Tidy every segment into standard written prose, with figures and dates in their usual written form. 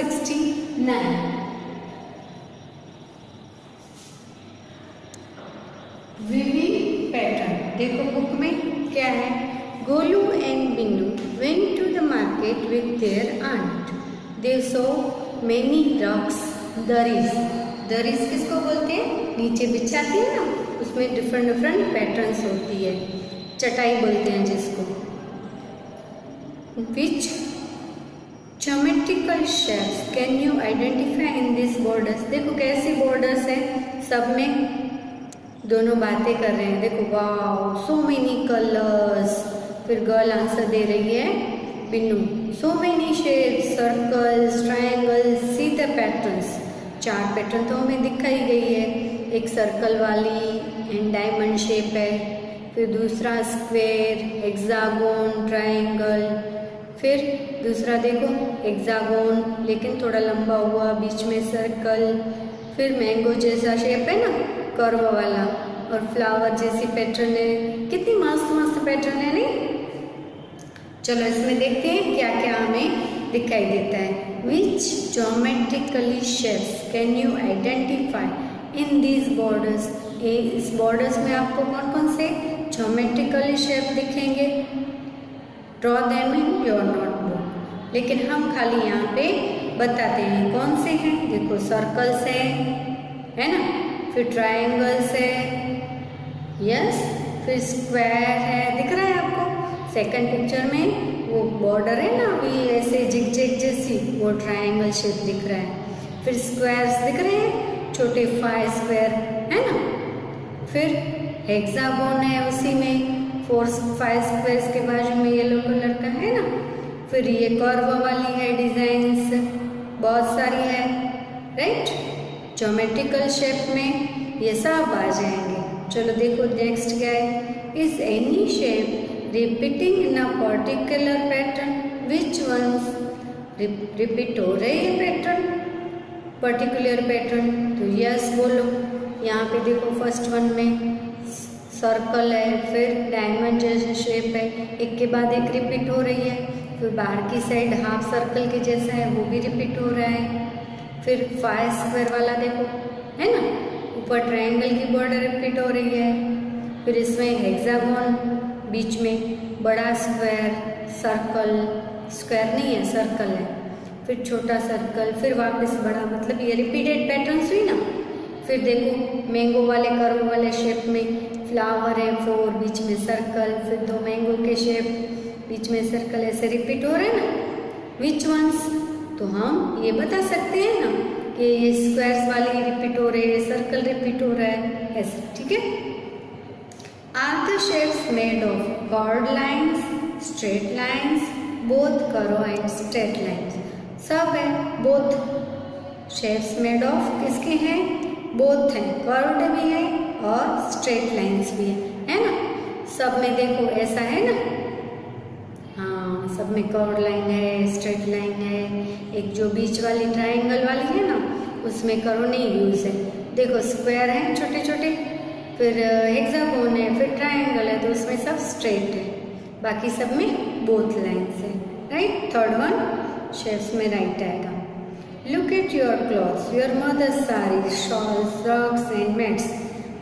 69। Weaving pattern, देखो book में क्या है, Golu and Binnu went to the market with their aunt. They saw many rugs, दरीज। दरीज किसको बोलते हैं, नीचे बिछाती है ना, उसमें डिफरेंट डिफरेंट पैटर्न्स होती है, चटाई बोलते हैं जिसको। Which geometrical shapes can you identify in these borders? देखो कैसी बॉर्डर्स है, सब में दोनों बातें कर रहे हैं। देखो वाओ सो मेनी कलर्स, फिर गर्ल आंसर दे रही है Binnu, so many shapes, circles, triangles, see the patterns. 4 pattern तो हमें दिखाई गई है, एक सर्कल वाली एंड डायमंड शेप है, फिर दूसरा स्क्वायर, हेक्सागोन, ट्रायंगल, फिर दूसरा देखो हेक्सागोन लेकिन थोड़ा लंबा हुआ, बीच में सर्कल, फिर मैंगो जैसा शेप है ना कर्व वाला, और फ्लावर जैसी पैटर्न है। कितनी मस्त मस्त पैटर्न है नहीं। चलो इसमें देखते हैं क्या क्या हमें दिखाई देता है। Which geometrically shapes can you identify in these borders? इस बॉर्डर्स में आपको कौन कौन से ज्योमेट्रिकली शेप दिखेंगे? Draw them in your notebook. लेकिन हम खाली यहाँ पे बताते हैं कौन से हैं। देखो सर्कल्स है ना, फिर ट्रायंगल्स है, यस, फिर स्क्वायर है, दिख रहा है आपको सेकंड पिक्चर में, वो बॉर्डर है ना अभी ऐसे जिग-जैग जैसी, वो ट्रायंगल शेप दिख रहा है। फिर स्क्वायर्स दिख रहे हैं, छोटे 5 स्क्वायर है ना, फिर हेक्सागोन है उसी में, 4 5 स्क्वायर्स के बाजू में येलो कलर का है ना, फिर ये कर्व वाली है, डिजाइन्स बहुत सारी है, राइट। ज्योमेट्रिकल शेप में ये सब आ जाएंगे। चलो देखो नेक्स्ट क्या है, is any shape repeating in a particular pattern? Which once repeat हो रहे हैं पैटर्न, पर्टिकुलर पैटर्न? तो यस बोलो। यहाँ पे देखो फर्स्ट वन में सर्कल है, फिर डायमंड जैसा शेप है, एक के बाद एक रिपीट हो रही है, फिर बाहर की साइड हाफ सर्कल के जैसा है वो भी रिपीट हो रहा है, फिर 5 स्क्वायर वाला देखो है ना, ऊपर ट्रायंगल की बॉर्डर रिपीट हो रही है, फिर इसमें हेक्सागोन, बीच में बड़ा स्क्वायर, सर्कल, स्क्वायर नहीं है सर्कल है, फिर छोटा सर्कल, फिर वापस बड़ा, मतलब ये रिपीटेड पैटर्न्स हुई ना। फिर देखो मैंगो वाले कर्व वाले शेप में फ्लावर है 4, बीच में सर्कल, फिर 2 मैंगो के शेप, बीच में सर्कल, ऐसे रिपीट हो रहे हैं ना। विच वंस? तो हम ये बता सकते हैं ना कि ये स्क्वायर्स वाली रिपीट हो रही है, सर्कल रिपीट हो रहा है, ऐसे, ठीक है। Are the shapes made of curved lines, straight lines, both curve and straight lines? सब है, बोथ शेप्स मेड ऑफ किसके हैं? बोथ हैं, कर्व्ड भी है और स्ट्रेट लाइन्स भी है ना। सब में देखो ऐसा है ना, हाँ सब में कर्व्ड लाइन है, स्ट्रेट लाइन है, एक जो बीच वाली ट्रायंगल वाली है ना उसमें कर्व नहीं यूज है। देखो स्क्वायर है छोटे छोटे, फिर हेक्सागोन है, फिर ट्रायंगल है, तो उसमें सब स्ट्रेट है, बाकी सब में बोथ लाइन्स है, राइट। थर्ड वन शेप्स में राइट आएगा। Look at your clothes, your mother's sari, shawls, rugs and mats.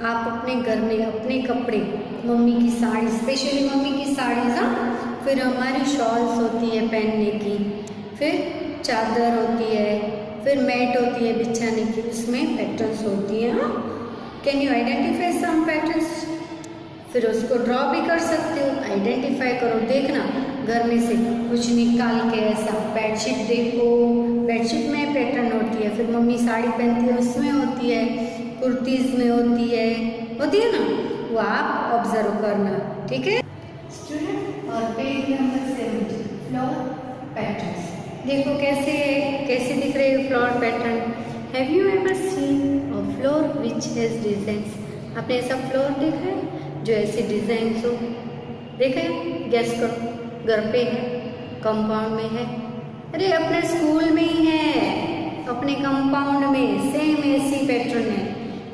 आप अपने घर में अपने कपड़े, मम्मी की साड़ी, स्पेशली मम्मी की साड़ीज, हाँ, फिर हमारी शॉल्स होती है पहनने की, फिर चादर होती है, फिर मैट होती है बिछाने की, उसमें पैटर्न्स होती है। हाँ, can you identify some patterns? फिर उसको ड्रॉ भी कर सकते हो, आइडेंटिफाई करो, देखना घर में से कुछ निकाल के ऐसा। बेडशीट देखो, बेडशीट में पैटर्न होती है, फिर मम्मी साड़ी पहनती है उसमें होती है, कुर्तीज में होती है ना, वो आप ऑब्जर्व करना, ठीक है स्टूडेंट। और पेज नंबर 70 फ्लोर पैटर्न्स, देखो कैसे दिख रहे हैं floor pattern. Have you ever seen a floor which has designs? आपने ऐसा फ्लोर देखा है जो ऐसे डिजाइन्स हो? देखा है? गैस करो, घर पे है, कंपाउंड में है, अरे अपने स्कूल में ही है, अपने कंपाउंड में सेम ऐसी पैटर्न है,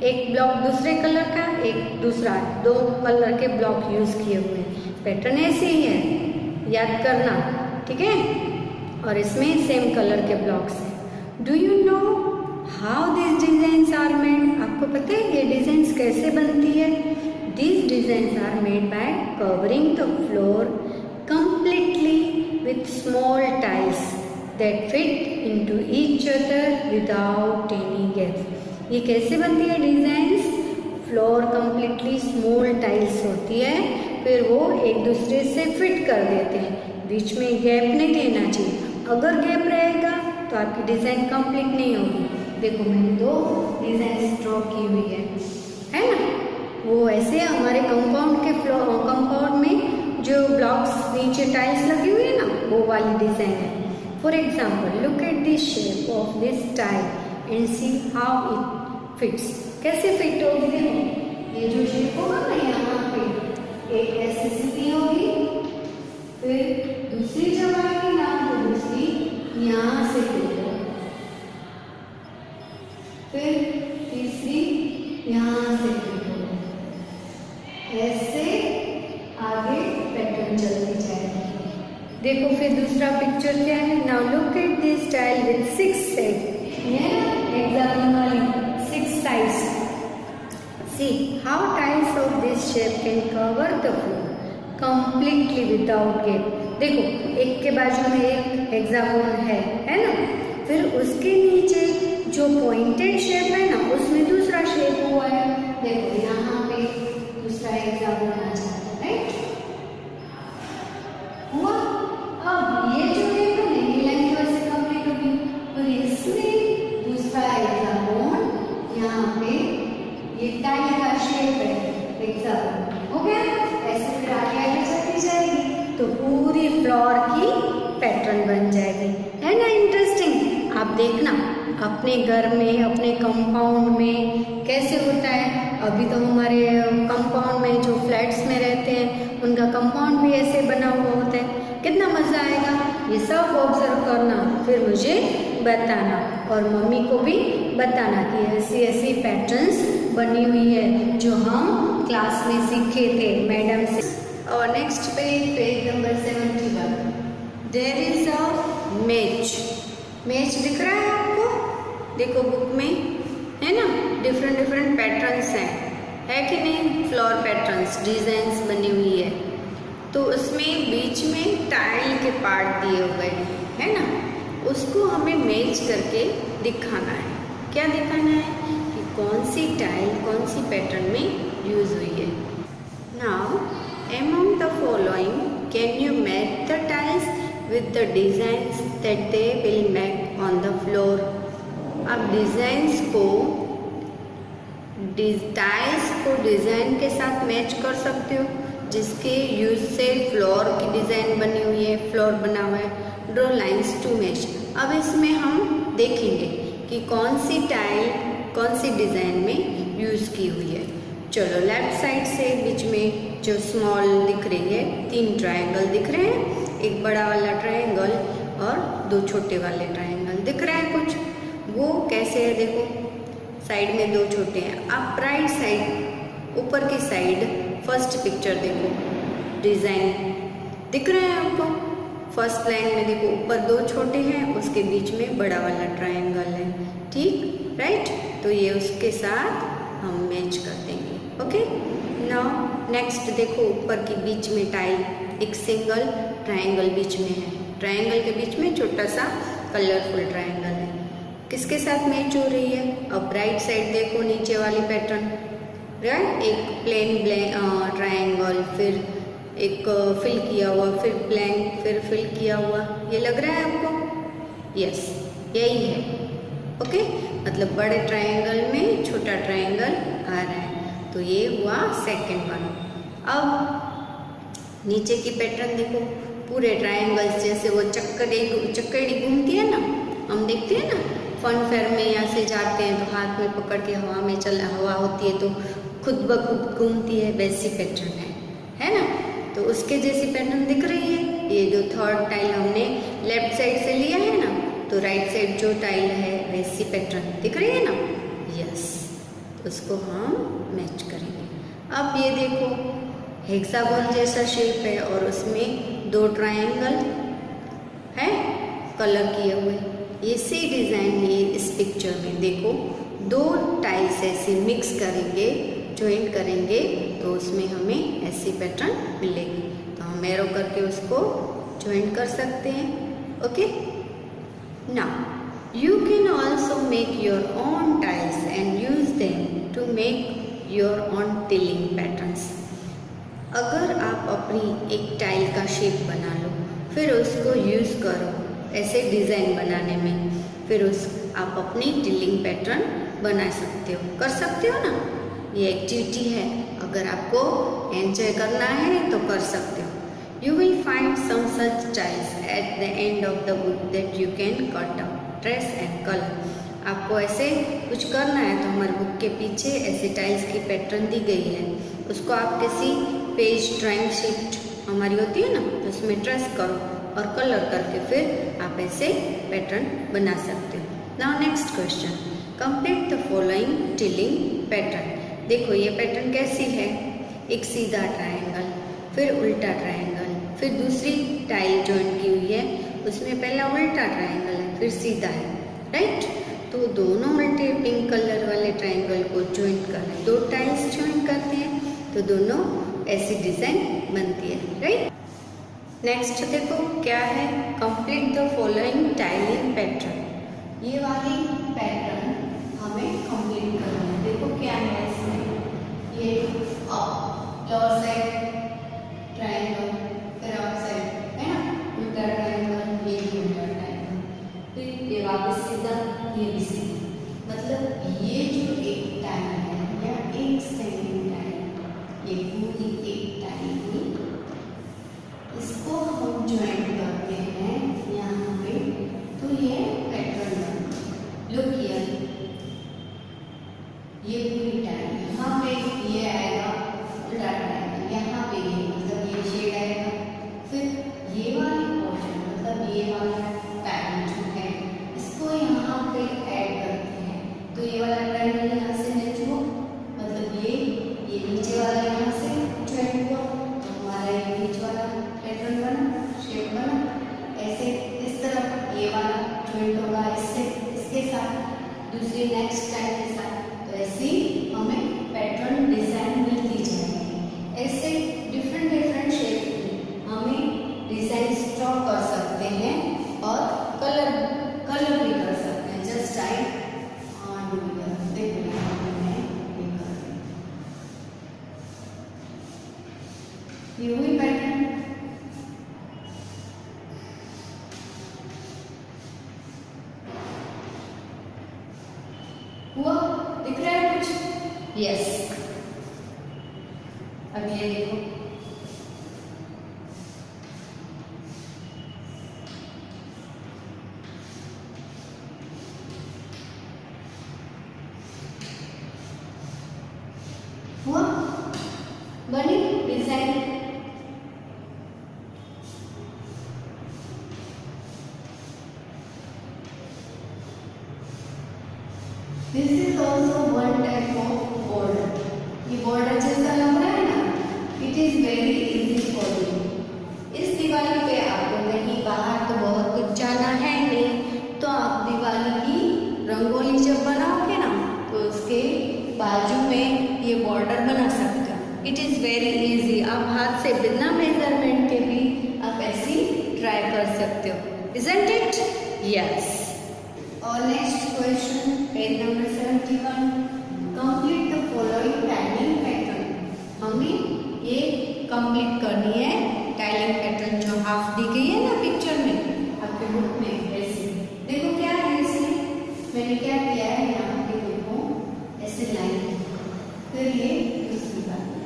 एक ब्लॉक दूसरे कलर का, एक दूसरा, 2 कलर के ब्लॉक यूज किए हुए, पैटर्न ऐसे ही है, याद करना, ठीक है। और इसमें सेम कलर के ब्लॉक्स हैं। Do you know how this designs are made? आपको पता है ये डिजाइंस कैसे बनती है? These designs are made by covering the floor completely with small tiles that fit into each other without any gaps. ये कैसे बनती है designs? Floor completely small tiles होती है, फिर वो एक दूसरे से फिट कर देते हैं, बीच में गैप नहीं देना चाहिए। अगर गैप रहेगा तो आपकी डिजाइन कंप्लीट नहीं होगी। देखो मैंने दो डिजाइन ड्रॉ की हुई है ना? वो ऐसे हमारे कंपाउंड के कंपाउंड में जो ब्लॉक्स नीचे टाइल्स लगी हुई है ना, वो वाली डिजाइन है। For example look at this shape of this tile and see how it fits. कैसे फिट होगी? देखो ये जो शेप होगा ना, यहाँ पे एक ऐसी स्थिति होगी, फिर दूसरी जब आएगी ना तो दूसरी यहाँ से फिट होगी, फिर तीसरी यहाँ से फिट होगी, ऐसे आगे पैटर्न चलती जाएगी। देखो फिर दूसरा पिक्चर क्या है? Now look at this tile with 6 side. ये एग्जाम्पल वाली 6 sides. See how tiles of this shape can cover the floor completely without gap. देखो एक के बाजू में एक हेक्सागोन है ना, फिर उसके नीचे जो पॉइंटेड शेप है ना, उसमें दूसरा शेप हुआ है। देखो यहाँ पे दूसरा हेक्सागोन आ जाता है, राइट? हुआ। अब ये जो है ना, ये लाइन तो ऐसे कंप्लीट होगी, और इसमें दूसरा हेक्सागोन यहाँ पे ये टाइल का शेप है, हेक्सागोन हो गया। ऐसे फिर आगे आगे चलती जाएगी तो पूरी फ्लोर की पैटर्न बन जाएगी। है ना इंटरेस्टिंग? आप देखना अपने घर में, अपने कंपाउंड में कैसे होता है। अभी तो हमारे कंपाउंड में जो फ्लैट्स में रहते हैं उनका कंपाउंड भी ऐसे बना हुआ होता है। कितना मज़ा आएगा ये सब ऑब्जर्व करना, फिर मुझे बताना और मम्मी को भी बताना कि ऐसी ऐसी पैटर्न्स बनी हुई है जो हम क्लास में सीखे थे मैडम से। और next page number 71। There is a match दिख रहा है आपको? देखो बुक में है ना, डिफरेंट पैटर्न्स है कि नहीं? फ्लोर पैटर्न्स डिजाइंस बनी हुई है, तो उसमें बीच में टाइल के पार्ट दिए हुए है ना, उसको हमें मैच करके दिखाना है। क्या दिखाना है? कि कौन सी टाइल कौन सी पैटर्न में यूज हुई है। Now among the following can you match the tiles with the designs that they will make on the floor? आप डिजाइंस को टाइल्स को डिजाइन के साथ मैच कर सकते हो जिसके यूज से फ्लोर की डिजाइन बनी हुई है, फ्लोर बना हुआ है। Draw lines to match. अब इसमें हम देखेंगे कि कौन सी टाइल कौन सी डिजाइन में यूज की हुई है। चलो लेफ्ट साइड से बीच में जो स्मॉल दिख रही है, 3 ट्रायंगल दिख रहे हैं, एक बड़ा वाला ट्रायंगल और 2 छोटे वाले ट्रायंगल दिख रहे हैं कुछ। वो कैसे है? देखो साइड में 2 छोटे हैं। आप राइट साइड ऊपर की साइड फर्स्ट पिक्चर देखो, डिजाइन दिख रहे हैं आपको? फर्स्ट लाइन में देखो ऊपर 2 छोटे हैं, उसके बीच में बड़ा वाला ट्रायंगल है, ठीक राइट? तो ये उसके साथ हम मैच कर देंगे। ओके नाउ नेक्स्ट देखो ऊपर की बीच में टाइल, एक सिंगल ट्रायंगल बीच में है, ट्रायंगल के बीच में छोटा सा कलरफुल ट्रायंगल है, किसके साथ मैच हो रही है? अब राइट साइड देखो नीचे वाली पैटर्न, राइट? एक प्लेन ट्रायंगल, फिर एक फिल किया हुआ, फिर ब्लैंक, फिर फिल किया हुआ, ये लग रहा है आपको? यस यही है। ओके मतलब बड़े ट्रायंगल में छोटा ट्रायंगल आ रहा है, तो ये हुआ सेकंड वन। अब नीचे की पैटर्न देखो, पूरे ट्रायंगल्स जैसे वो चक्कड़ी घूमती है ना, हम देखते हैं ना फन फेयर में, यहाँ से जाते हैं तो हाथ में पकड़ के हवा में हवा होती है तो खुद ब खुद घूमती है, वैसी पैटर्न है ना? तो उसके जैसी पैटर्न दिख रही है। ये जो थर्ड टाइल हमने लेफ्ट साइड से लिया है ना, तो राइट साइड जो टाइल है वैसी पैटर्न दिख रही है ना? यस, उसको हम मैच करेंगे। अब ये देखो हेक्सागोन जैसा शेप है और उसमें 2 ट्रायंगल है कलर किए हुए, ऐसी डिज़ाइन है इस पिक्चर में। देखो 2 टाइल्स ऐसे मिक्स करेंगे, ज्वाइंट करेंगे तो उसमें हमें ऐसी पैटर्न मिलेगी। तो हम एरो करके उसको ज्वाइंट कर सकते हैं। Okay, now you can also make your own tiles and use them to make your own tiling patterns. अगर आप अपनी एक टाइल का शेप बना लो, फिर उसको यूज़ करो ऐसे डिज़ाइन बनाने में, फिर आप अपनी टिलिंग पैटर्न बना सकते हो, कर सकते हो ना। ये एक्टिविटी है, अगर आपको एंजॉय करना है तो कर सकते हो। You will find some such tiles at the end of the book that you can cut out, trace and colour. आपको ऐसे कुछ करना है तो हमारे बुक के पीछे ऐसे टाइल्स की पैटर्न दी गई है, उसको आप किसी पेज ड्राइंग शीट हमारी होती है ना, तो उसमें ट्रेस करो और कलर करके फिर आप ऐसे पैटर्न बना सकते हो। Now next question, complete the following tilling pattern. देखो ये पैटर्न कैसी है, एक सीधा ट्रायंगल, फिर उल्टा ट्रायंगल, फिर दूसरी टाइल ज्वाइन की हुई है, उसमें पहला उल्टा ट्रायंगल है, फिर सीधा है, राइट। तो दोनों उल्टे पिंक कलर वाले ट्रायंगल को ज्वाइन करना है, 2 टाइल्स ज्वाइन करते हैं तो दोनों ऐसी डिज़ाइन बनती है, राइट। नेक्स्ट देखो क्या है, complete the following tiling pattern. ये वाली पैटर्न हमें कंप्लीट करना है। देखो क्या है इसमें, ये लोअर साइड ट्रायंगल, फिर अप साइड है ना उल्टा ट्रायंगल, ये भी उल्टा ट्रायंगल, फिर ये वापस सीधा, ये भी सीधा। मतलब ये जो एक टाइल है या एक स्टैंडिंग टाइल, ये पूरी एक टाइल हुई, इसको हम ज्वाइन करते हैं यहाँ पे, तो ये पैटर्न बनता। लुक हियर, ये पूरी टाइल, यहाँ पे ये आएगा उल्टा ट्रायंगल, यहाँ पे ये मतलब ये शेड आएगा, फिर ये वाली पोर्शन मतलब ये वाला पैटर्न जो है इसको यहाँ पे ऐड करते हैं, तो ये वाला ट्रायंगल यहाँ से नीचे हो, मतलब ये नीचे वाला यहाँ से ज्वाइन हुआ, तो हमारा ये बीच वाला पैटर्न बना, शेप बना। ऐसे इस तरफ ये वाला ज्वाइंट होगा इससे, इसके साथ दूसरी नेक्स्ट टाइल के साथ, तो ऐसे हमें पैटर्न डिजाइन मिलती जाएगी। ऐसे डिफरेंट डिफरेंट शेप में हमें डिजाइन ड्रॉ कर सकते हैं और कलर भी कर सकते हैं। जस्ट आई देखो ये हुई पैटर्न। हुआ, दिख रहा है कुछ? यस। अब ये देखो, हुआ, बनी design. This is also one type of border. ये border जैसा लग रहा है ना? It is very easy for you. इस दिवाली पे आपको कहीं बाहर तो बहुत कुछ जाना है नहीं, तो आप दिवाली की रंगोली जब बनाओगे ना, तो उसके बाजू में ये बॉर्डर बना सकते हो। It is very easy. आप हाथ से बिना मेजरमेंट के भी आप ऐसी ट्राई कर सकते हो। Isn't it? Yes. और next question, page number 71, complete the following tiling pattern. हमें ये कंप्लीट करनी है टाइलिंग पैटर्न जो हाफ दी गई है ना पिक्चर में आपके बुक में। ऐसे देखो क्या है इसमें, मैंने क्या किया है यहाँ पे देखो ऐसे लाइन, फिर ये दूसरी बात है,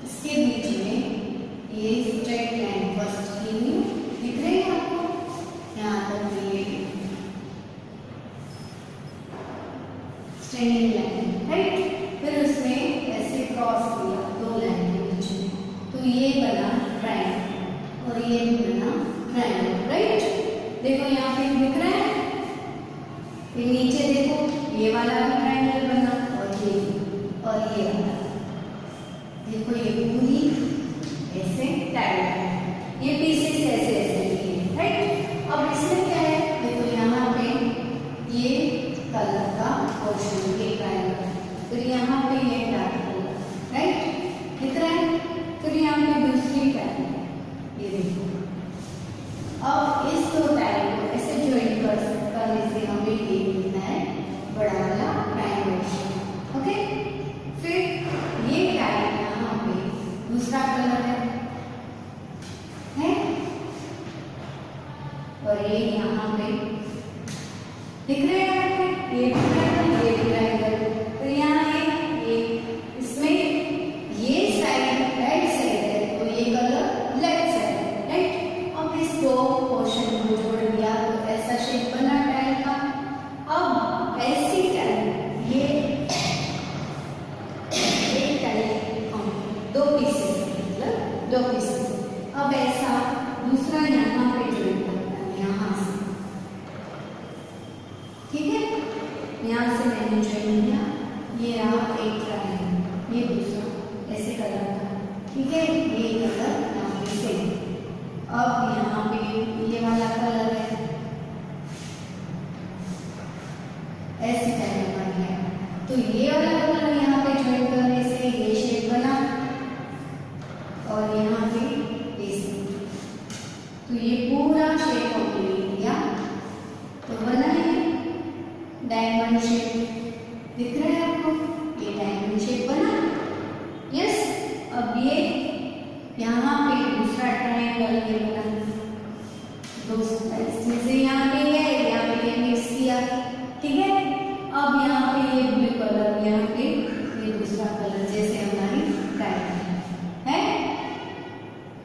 इसके बीच में ये स्ट्रेट लाइन फर्स्ट की दिख रही है आपको, यहाँ तक ये स्ट्रेट लाइन, राइट। फिर उसमें ऐसे क्रॉस किया 2 लाइन के बीच में, तो ये बना ट्रायंगल और ये भी बना ट्रायंगल, राइट। देखो यहाँ पे दिख रहा है, फिर नीचे देखो ये वाला भी ट्रायंगल बना और ये वाला, देखो ये पूरी ऐसे टाइल, ये पीसेस ऐसे ऐसे लिए, राइट। अब इसमें क्या है, देखो यहाँ पे पे ये डार्क कलर, राइट, दिख रहा है। फिर यहाँ पे दूसरी टाइल, ये देखो। अब इस दो टाइल को ऐसे ज्वाइन करने से हमें ये मिलता है बड़ा वाला ट्रायंगल शेप, ओके। फिर ये टाइल यहाँ पे दूसरा कलर है और ये यहाँ पे दिख रहा है आपको, ये ट्रायंगल, ये ट्रायंगल। तो यहाँ ये इसमें ये साइड राइट साइड है तो ये कलर लेफ्ट साइड है, राइट। अब इस दो पोर्शन को जोड़ दिया तो ऐसा शेप बना टाइल का। अब ऐसी टाइल ये एक टाइल दो पीसेस, मतलब दो पीसेस। अब ऐसा दूसरा यहाँ पे जोड़ करता है, यहाँ से, ठीक है। यहाँ से मैंने ज्वाइन किया, ये रहा एक ट्रायंगल, ये दूसरा ऐसे कलर का, ठीक है। ये कलर यहाँ पे सेम। अब यहाँ पे ये वाला कलर है, ऐसे टाइप बन गया। तो ये वाला कलर यहाँ पे ज्वाइन करने से ये शेप बना और यहाँ पे ऐसे, तो ये पूरा शेप कंप्लीट किया। तो बना है डायमंड शेप, दिख रहा है आपको, ये डायमंड शेप बना, यस। अब ये यहाँ पे दूसरा ट्रायंगल ये बना, इसमें से यहाँ पे है, यहाँ पे ये मिक्स किया, ठीक है। अब यहाँ पे ये ब्लू कलर, यहाँ पे ये दूसरा कलर, जैसे हमारी ट्रायंगल है।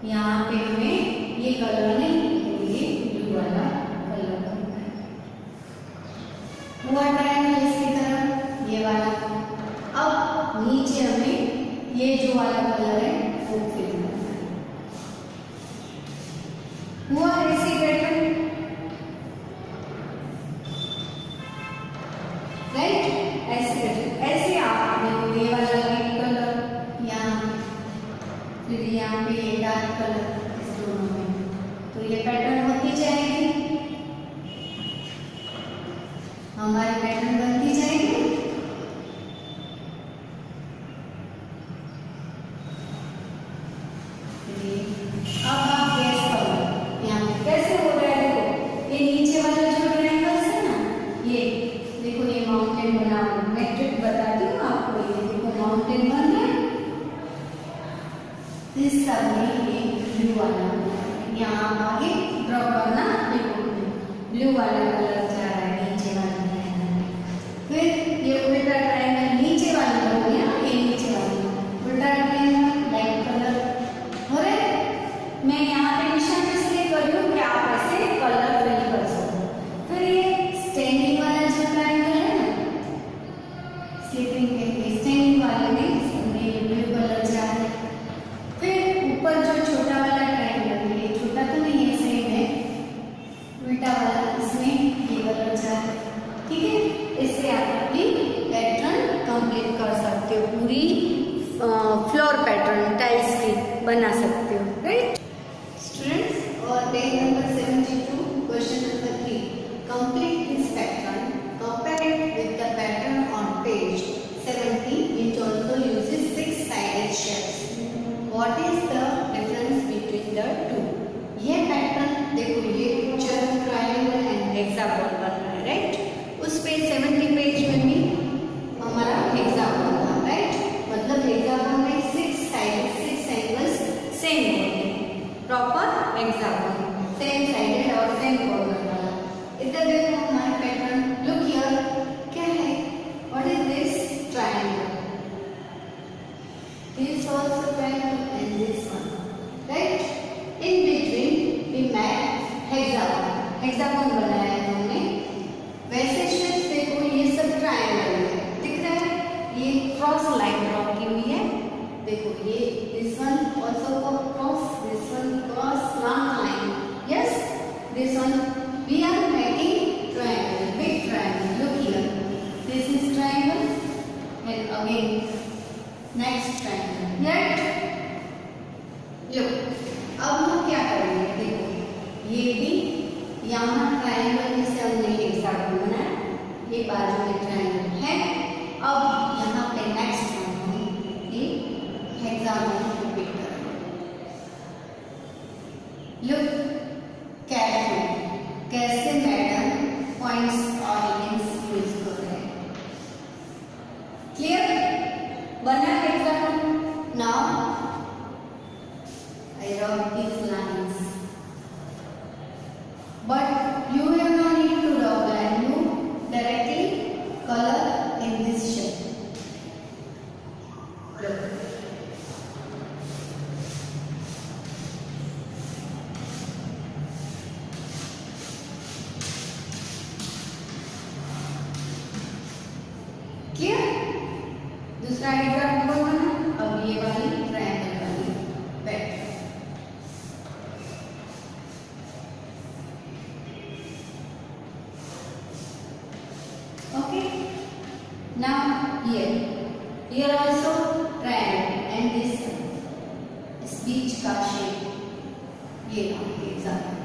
यहाँ पे हमें ये कलर नहीं, ये ब्लू वाला कलर करना है। हुआ ट्रायंगल इसकी तरह, ये वाला। अब नीचे हमें ये जो वाला कलर है वो फिल करना है। हुआ ऐसी पैटर्न, राइट, ऐसे पैटर्न। ऐसे आपने ये वाला लाइट कलर यहाँ, फिर यहाँ पे ये डार्क कलर, इस दोनों में, तो ये पैटर्न होती जाएगी, हमारी पैटर्न बनती जाएगी। अब आप गैस करो यहाँ पे कैसे हो रहा है। देखो ये नीचे वाला जो ट्रायंगल्स है ना, ये देखो, ये माउंटेन बना, मैं ट्रिक बताती हूँ आपको। ये देखो माउंटेन बन रहा है, इस सब में ये ब्लू वाला यहाँ आगे ड्रॉ करना, देखो ब्लू वाला कलर जा रहा है नीचे वाले ट्रायंगल में। फिर ये उल्टा ट्रायंगल नीचे वाला हो गया, ये नीचे वाला उल्टा ट्रायंगल लाइट कलर हो रहा है। मैं यहाँ पे निशान इसलिए कर रही हूँ कि आप ऐसे कलर फिल कर सको। फिर ये स्टैंडिंग वाला जो ट्रायंगल है ना, स्लीपिंग के स्टैंडिंग वाले में ये ब्लू कलर जा रहा है। फिर ऊपर जो छोटा वाला ट्रायंगल है, ये छोटा तो नहीं है, सेम है, उल्टा वाला, इसमें ये कलर जा रहा है, ठीक है। इससे आप अपनी पैटर्न कंप्लीट कर सकते हो, पूरी फ्लोर पैटर्न टाइल्स की बना सकते हो, राइट स्टूडेंट्स। और page number 72, question number 3, complete this pattern, compare it with the pattern on page 70, which also uses 6-sided shapes. What is the difference between the two? ये pattern देखो, ये picture triangle and hexagon बन रहा है, right. उस page 70 page में भी हमारा हेक्सागोन था, राइट। मतलब हेक्सागोन में 6 साइड 6 एंगल्स सेम होते हैं, प्रॉपर हेक्सागोन, सेम साइडेड और सेम कॉर्नर वाला। इधर देखो हमारा पैटर्न, लुक हियर, क्या है, what is this triangle, this also triangle and this one, right. In between we made hexagon, hexagon बनाया है हमने। वैसे शेप्स देखो, ये सब ट्रायंगल है, दिख रहा है, ये क्रॉस लाइन ड्रॉ की हुई है, देखो ये this one also cross, this one cross long line, yes, this one we are making triangle, big triangle, look here, this is triangle and again next triangle, right. Look, अब हम क्या करेंगे, देखो ये भी यहाँ ट्रायंगल में से हमने हेक्सागोन बनाया, ये बाजू में ट्रायंगल है। अब यहाँ पे नेक्स्ट पॉइंट्स और लाइंस यूज कर रहे हैं। क्लियर? बना example? Now I wrote these lines, but you have no need to draw line. You directly color in this shape. Look. Clear? दूसरा एग्जाम्पल बना। अब ये वाली ट्रायंगल वाली बैठ। Okay. Now here also triangle and this इस बीच का shape ये एग्जाम्पल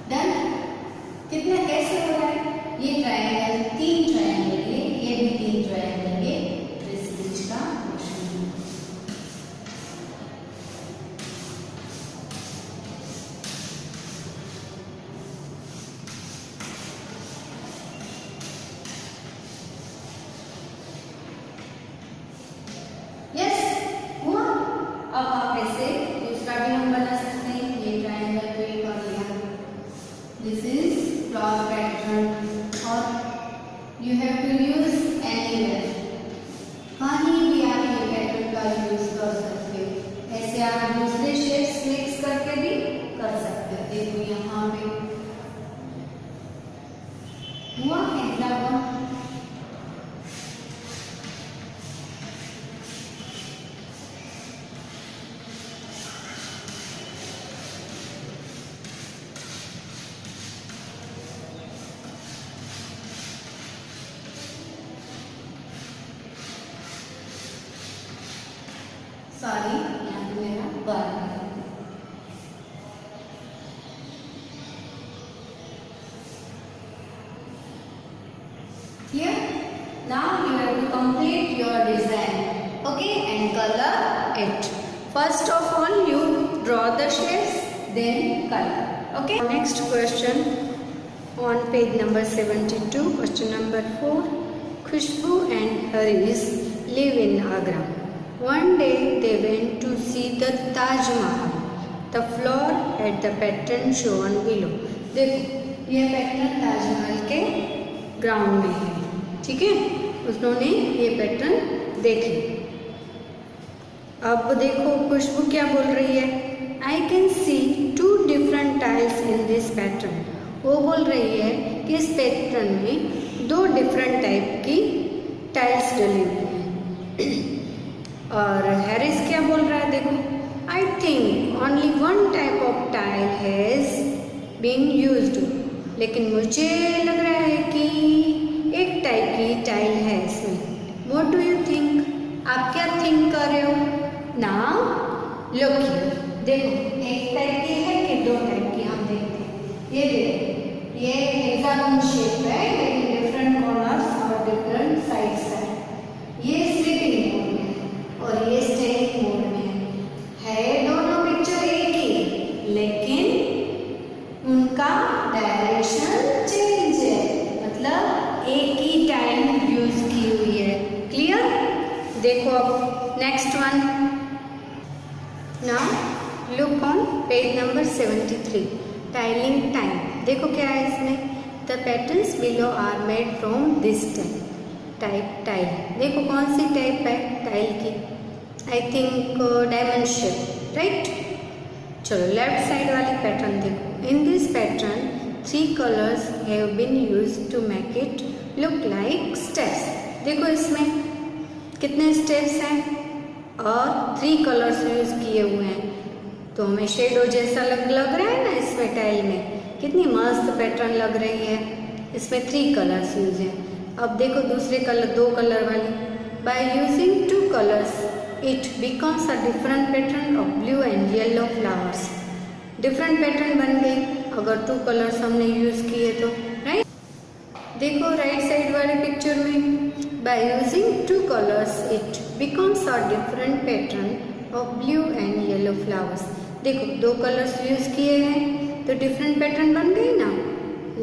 डन। कितना कैसे हो रहा है? ये ट्रायंगल, 3 ट्रायंगल, ये भी 3 ट्रायंगल, ये इस बीच का पोर्शन है। अब आप ऐसे दूसरा भी हम बना सकते हैं। ये ट्रायंगल को ये कर लिया। दिस इज फ्लावर पैटर्न और you have to use anywhere. कहीं भी आप ये पैटर्न का यूज कर सकते हो। ऐसे आप दूसरे शेप्स मिक्स करके भी कर सकते हो। देखो यहाँ पे हुआ एग्जाम्पल। सॉरी, यहाँ पे मेरा बर्न है। Here, now you have to complete your design, okay, and color it. First of all, you draw the shapes, then color. Okay. Next question on page number 72. Question number 4. Khushbu and Harish live in Agra. One day they went to see the Taj Mahal. The floor had the pattern shown below. देखो ये pattern Taj Mahal के ground में है, ठीक है। उन्होंने ये pattern देखे। अब देखो खुशबू क्या बोल रही है? I can see 2 different tiles in this pattern. वो बोल रही है कि इस पैटर्न में 2 डिफरेंट टाइप की टाइल्स डली हुई है। और हैरिस क्या बोल रहा है? देखो, I think only 1 type of tile has been used. लेकिन मुझे लग रहा है कि एक टाइप की टाइल है इसमें। What do you think? आप क्या थिंक कर रहे हो? Now look here. देखो एक टाइप की है कि 2 टाइप की? हम देखते हैं। ये देखो, ये हेक्सागन शेप है लेकिन डिफरेंट कॉर्नर्स और डिफरेंट साइड्स है। ये स्लीपिंग मोड में और ये स्टेइंग मोड में है। दोनों पिक्चर एक ही, लेकिन उनका डायरेक्शन चेंज है, मतलब एक ही टाइल यूज की हुई है। क्लियर? देखो अब next one. Now look on page number 73, tiling time. देखो क्या है इसमें? The patterns below are made from this type tile. देखो कौन सी टाइप है टाइल की? I think diamond shape, right. चलो लेफ्ट साइड वाली पैटर्न देखो। In this pattern 3 colours have been used to make it look like steps. देखो इसमें कितने स्टेप्स हैं और 3 कलर्स यूज किए हुए हैं, तो हमें शेडो जैसा लग रहा है ना इसमें टाइल में। कितनी मस्त पैटर्न लग रही है। इसमें 3 कलर्स यूज हैं। अब देखो दूसरे कलर 2 कलर वाली। By using 2 colours it becomes a different pattern of blue and yellow flowers. Different pattern बन गई अगर 2 कलर्स हमने यूज किए तो, राइट। देखो राइट साइड वाले पिक्चर में, by using 2 colours it becomes a different pattern of blue and yellow flowers. देखो 2 कलर्स यूज किए हैं तो डिफरेंट पैटर्न बन गई ना।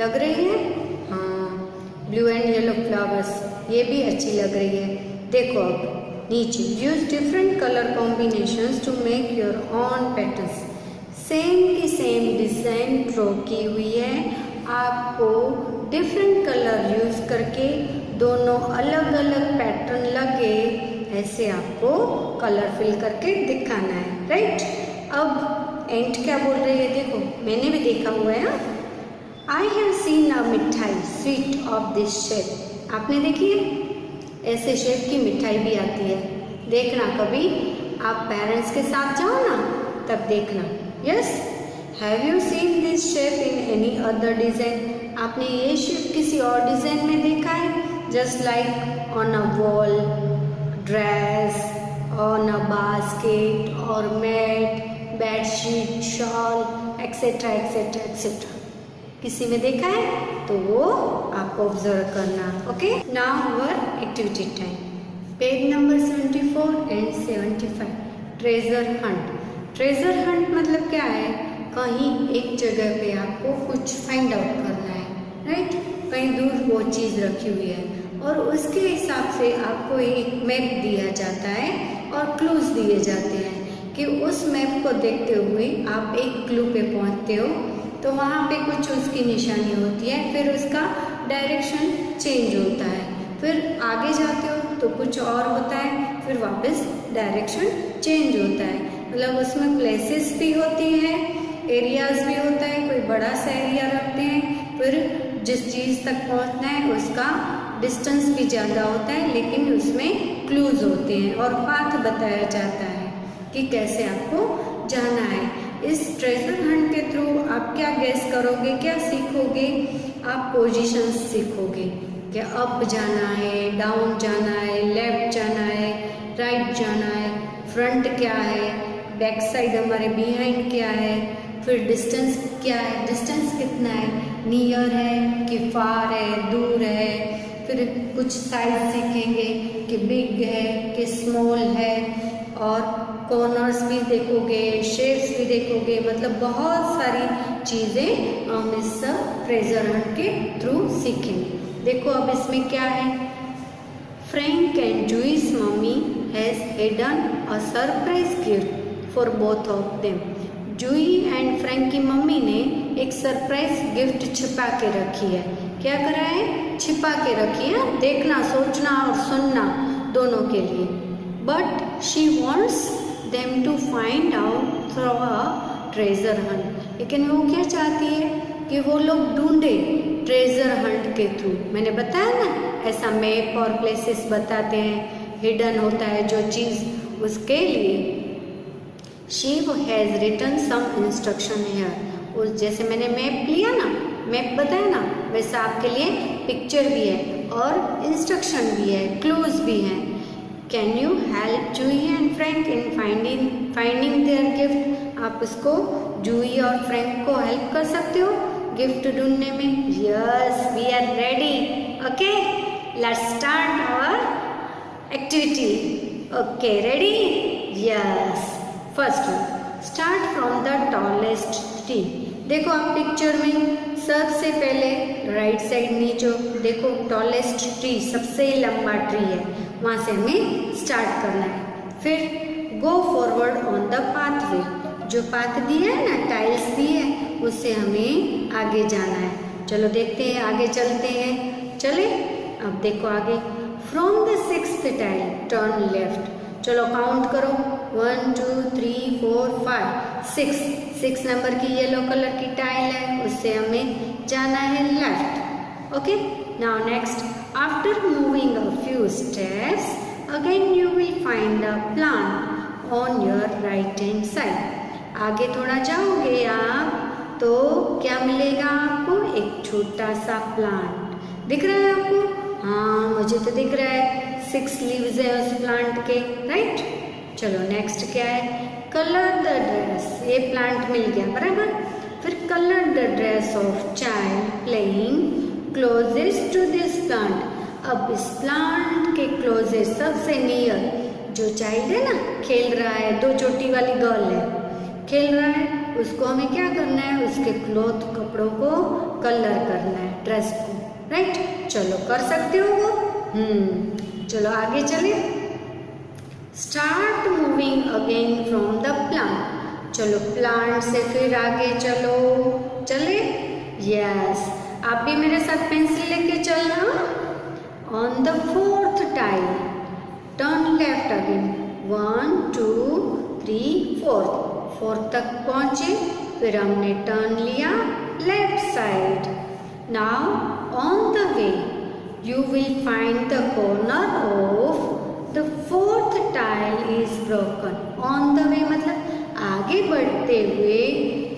लग रही है? हाँ, ब्लू एंड येलो फ्लावर्स, ये भी अच्छी लग रही है। देखो अब नीचे, use different colour combinations to make your own patterns. Same की सेम डिज़ाइन ड्रॉ की हुई है, आपको डिफरेंट कलर यूज करके दोनों अलग अलग पैटर्न लगे ऐसे आपको कलर फिल करके दिखाना है, राइट। अब एंड क्या बोल रही है, देखो मैंने भी देखा हुआ है। आई हैव सीन अ मिठाई स्वीट ऑफ दिस शेप। आपने देखी है? ऐसे शेप की मिठाई भी आती है, देखना कभी आप पेरेंट्स के साथ जाओ ना तब देखना। Yes, have you seen this shape in any other design? आपने ये शेप किसी और डिज़ाइन में देखा है? Just like on a wall, dress, on a basket और mat, bedsheet, shawl etcetera etcetera etcetera. किसी में देखा है तो वो आपको ऑब्जर्व करना। Okay, now our activity time, page number 74 and 75, treasure hunt. Treasure hunt मतलब क्या है? कहीं एक जगह पे आपको कुछ फाइंड आउट करना है, राइट। कहीं दूर वो चीज़ रखी हुई है और उसके हिसाब से आपको एक मैप दिया जाता है और क्लूज दिए जाते हैं कि उस मैप को देखते हुए आप एक क्लू पे पहुंचते हो, तो वहाँ पे कुछ उसकी निशानी होती है, फिर उसका डायरेक्शन चेंज होता है, फिर आगे जाते हो तो कुछ और होता है, फिर वापस डायरेक्शन चेंज होता है। मतलब उसमें प्लेसेस भी होती हैं, एरियाज भी होता है, कोई बड़ा सा एरिया रखते हैं, फिर जिस चीज़ तक पहुंचना है उसका डिस्टेंस भी ज़्यादा होता है, लेकिन उसमें क्लूज होते हैं और पाथ बताया जाता है कि कैसे आपको जाना है। इस ट्रेजर हंट के थ्रू आप क्या गेस करोगे, क्या सीखोगे? आप पोजीशंस सीखोगे कि अप जाना है, डाउन जाना है, लेफ्ट जाना है, राइट जाना है, फ्रंट क्या है, बैक साइड हमारे बिहाइंड क्या है, फिर डिस्टेंस क्या है, डिस्टेंस कितना है, नियर है कि फार है, दूर है। फिर कुछ साइज सीखेंगे कि बिग है कि स्मॉल है, और कॉर्नर्स भी देखोगे, शेप्स भी देखोगे, मतलब बहुत सारी चीज़ें हम इस ट्रेजर हंट के थ्रू सीखेंगे। देखो अब इसमें क्या है, Frank and Jui's mummy has hidden a surprise gift for both of them. Jui and Frank की मम्मी ने एक सरप्राइज गिफ्ट छिपा के रखी है। क्या करा है? छिपा के रखी है, देखना, सोचना और सुनना दोनों के लिए। But she wants them to find out through a treasure hunt. लेकिन वो क्या चाहती है कि वो लोग ढूंढे ट्रेजर हंट के थ्रू। मैंने बताया ना, ऐसा मैप और प्लेसेस बताते हैं, हिडन होता है जो चीज़, उसके लिए she has written some instruction here. उस जैसे मैंने मैप लिया ना, मैप बताया ना, वैसे आपके लिए पिक्चर भी है और इंस्ट्रक्शन भी है, क्लूज भी हैं। Can you help Jui and Frank in finding there gift? आप उसको, जूई और फ्रैंक को हेल्प कर सकते हो गिफ्ट ढूंढने में? Yes, we are ready. Okay, let's start our activity. Okay, ready? Yes. First one, start from the tallest tree. देखो आप पिक्चर में सबसे पहले राइट साइड नीचे देखो, टॉलेस्ट ट्री, सबसे लंबा ट्री है, वहाँ से हमें स्टार्ट करना है। फिर go forward on the pathway, जो पाथ दिया है ना, टाइल्स दी है, उससे हमें आगे जाना है। चलो देखते हैं, आगे चलते हैं। चले, अब देखो आगे, from the 6th tile turn left. चलो काउंट करो, 1 2 3 4 5 6 नंबर की येलो कलर की टाइल है, उससे हमें जाना है left. Okay, now next, after moving a few steps again you will find a plant on your right hand side. आगे थोड़ा जाओगे आप तो क्या मिलेगा आपको? एक छोटा सा प्लांट दिख रहा है आपको? हाँ, मुझे तो दिख रहा है, 6 लीव्स है उस प्लांट के, राइट। चलो नेक्स्ट क्या है, कलर द ड्रेस। ये प्लांट मिल गया, बराबर। फिर colour the dress of child playing closest to this plant. अब इस प्लांट के क्लोजेस्ट, सबसे नियर जो चाइल्ड है ना, खेल रहा है, 2 चोटी वाली गर्ल है, खेल रहा है, उसको हमें क्या करना है? उसके क्लॉथ, कपड़ों को कलर करना रेस्ट को, राइट। चलो कर सकते हो वो। चलो आगे चले। Start moving again from the plant. चलो प्लांट से फिर आगे चलो, चले। यस, आप भी मेरे साथ पेंसिल लेके चलना। On the fourth tile turn left again, 1 2 3 4 तक पहुंचे, फिर हमने टर्न लिया left side. Now on the way you will find the corner of the fourth tile is broken. On the way मतलब आगे बढ़ते हुए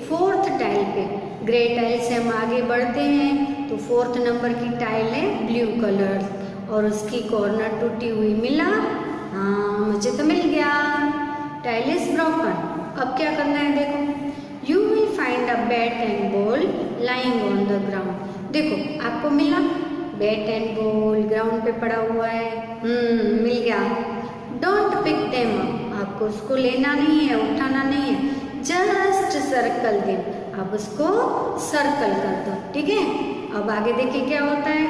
फोर्थ टाइल पे, ग्रे टाइल से हम आगे बढ़ते हैं तो फोर्थ नंबर की टाइल है ब्लू कलर और उसकी कॉर्नर टूटी हुई मिला। हाँ, मुझे तो मिल गया। Tile is broken. अब क्या करना है देखो। You will find a bat and ball lying on the ground. देखो आपको मिला बैट एंड बॉल ग्राउंड पे पड़ा हुआ है। मिल गया। डोंट पिक देम अप, आपको उसको लेना नहीं है, उठाना नहीं है, जस्ट सर्कल देम, आप उसको सर्कल कर दो, ठीक है। अब आगे देखिए क्या होता है,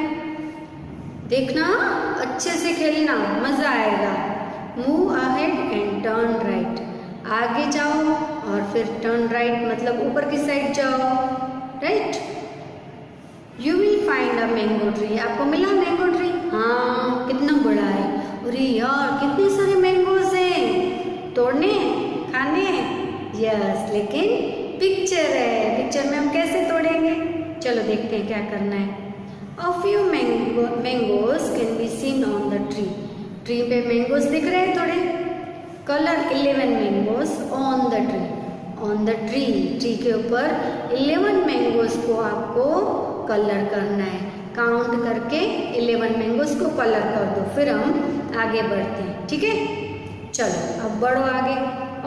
देखना, अच्छे से खेलना, मजा आएगा। Move ahead and turn right, आगे जाओ और फिर टर्न राइट मतलब ऊपर की साइड जाओ, right. You will find a mango tree, आपको मिला मैंगो ट्री। हाँ, कितना बड़ा है। अरे यार कितने सारे मैंगोज हैं, तोड़ने खाने। यस, लेकिन पिक्चर है, पिक्चर में हम कैसे तोड़ेंगे। चलो देखते हैं क्या करना है। A few mangoes can be seen on the tree, tree पे मैंगोज दिख रहे हैं थोड़े। Colour 11 mangoes on the tree, on the tree, tree के ऊपर 11 मैंगोज को आपको कलर करना है। काउंट करके 11 मैंगोज को कलर कर दो, फिर हम आगे बढ़ते हैं, ठीक है। चलो अब बढ़ो आगे।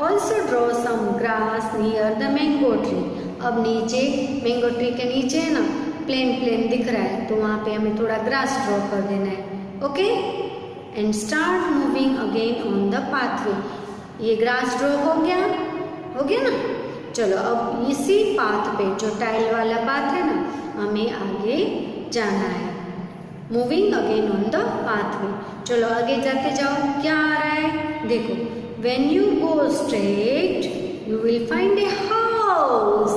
Also draw some grass near the mango tree. अब नीचे मैंगो ट्री के नीचे है ना प्लेन प्लेन दिख रहा है, तो वहाँ पे हमें थोड़ा ग्रास ड्रॉ कर देना है, okay. And start moving again on the pathway. ये ग्रास ड्रॉ हो गया ना। चलो अब इसी पाथ पे, जो टाइल वाला पाथ है ना, हमें आगे जाना है। Moving again on the pathway. चलो आगे जाते जाओ। क्या आ रहा है देखो। When you go straight you will find a house.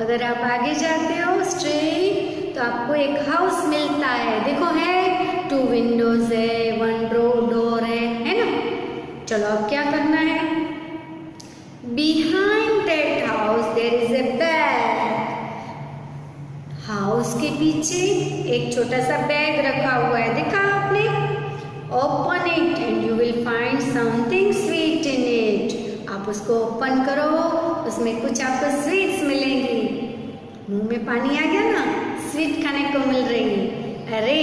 अगर आप आगे जाते हो स्ट्रेट तो आपको एक हाउस मिलता है। देखो है, 2 विंडोज है, 1 डोर है ना। चलो अब क्या करना है। Behind that house there is a bag. House के पीछे एक छोटा सा बैग रखा हुआ है, देखा आपने। Open it and you will find something sweet in it. आप उसको ओपन करो, उसमें कुछ आपको स्वीट्स मिलेंगी। मुंह में पानी आ गया ना, स्वीट खाने को मिल रही। अरे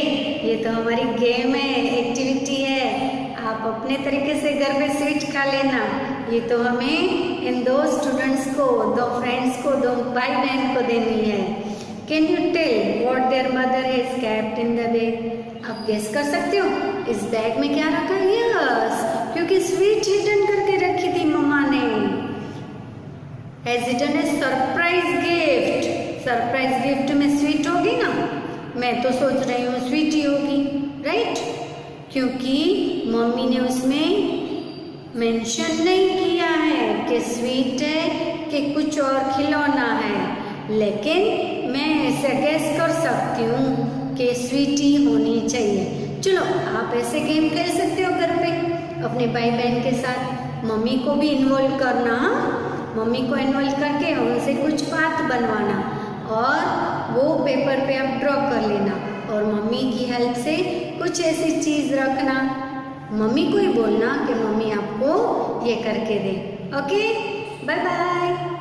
ये तो हमारी गेम है, एक्टिविटी है, आप अपने तरीके से घर पे स्वीट खा लेना। ये तो हमें इन 2 स्टूडेंट्स को, 2 फ्रेंड्स को, 2 भाई बहन को देनी है। Can you tell what their mother has kept in the bag. आप गेस कर सकते हो इस बैग में क्या रखा है। यस, क्योंकि स्वीट हिडन करके रखी थी मम्मा ने। Has hidden A surprise gift. Surprise gift में स्वीट होगी ना, मैं तो सोच रही हूँ स्वीट ही होगी, राइट। क्योंकि मम्मी ने उसमें मेंशन नहीं किया है कि स्वीट है कि कुछ और खिलौना है, लेकिन मैं ऐसे गेस कर सकती हूँ कि स्वीट ही होनी चाहिए। चलो आप ऐसे गेम खेल सकते हो घर पे अपने भाई बहन के साथ। मम्मी को भी इन्वॉल्व करना, मम्मी को इन्वॉल्व करके उनसे कुछ बात बनवाना और वो पेपर पे आप ड्रॉ कर लेना और मम्मी की हेल्प से कुछ ऐसी चीज़ रखना। मम्मी को ही बोलना कि मम्मी आपको ये करके दे। Okay, bye bye.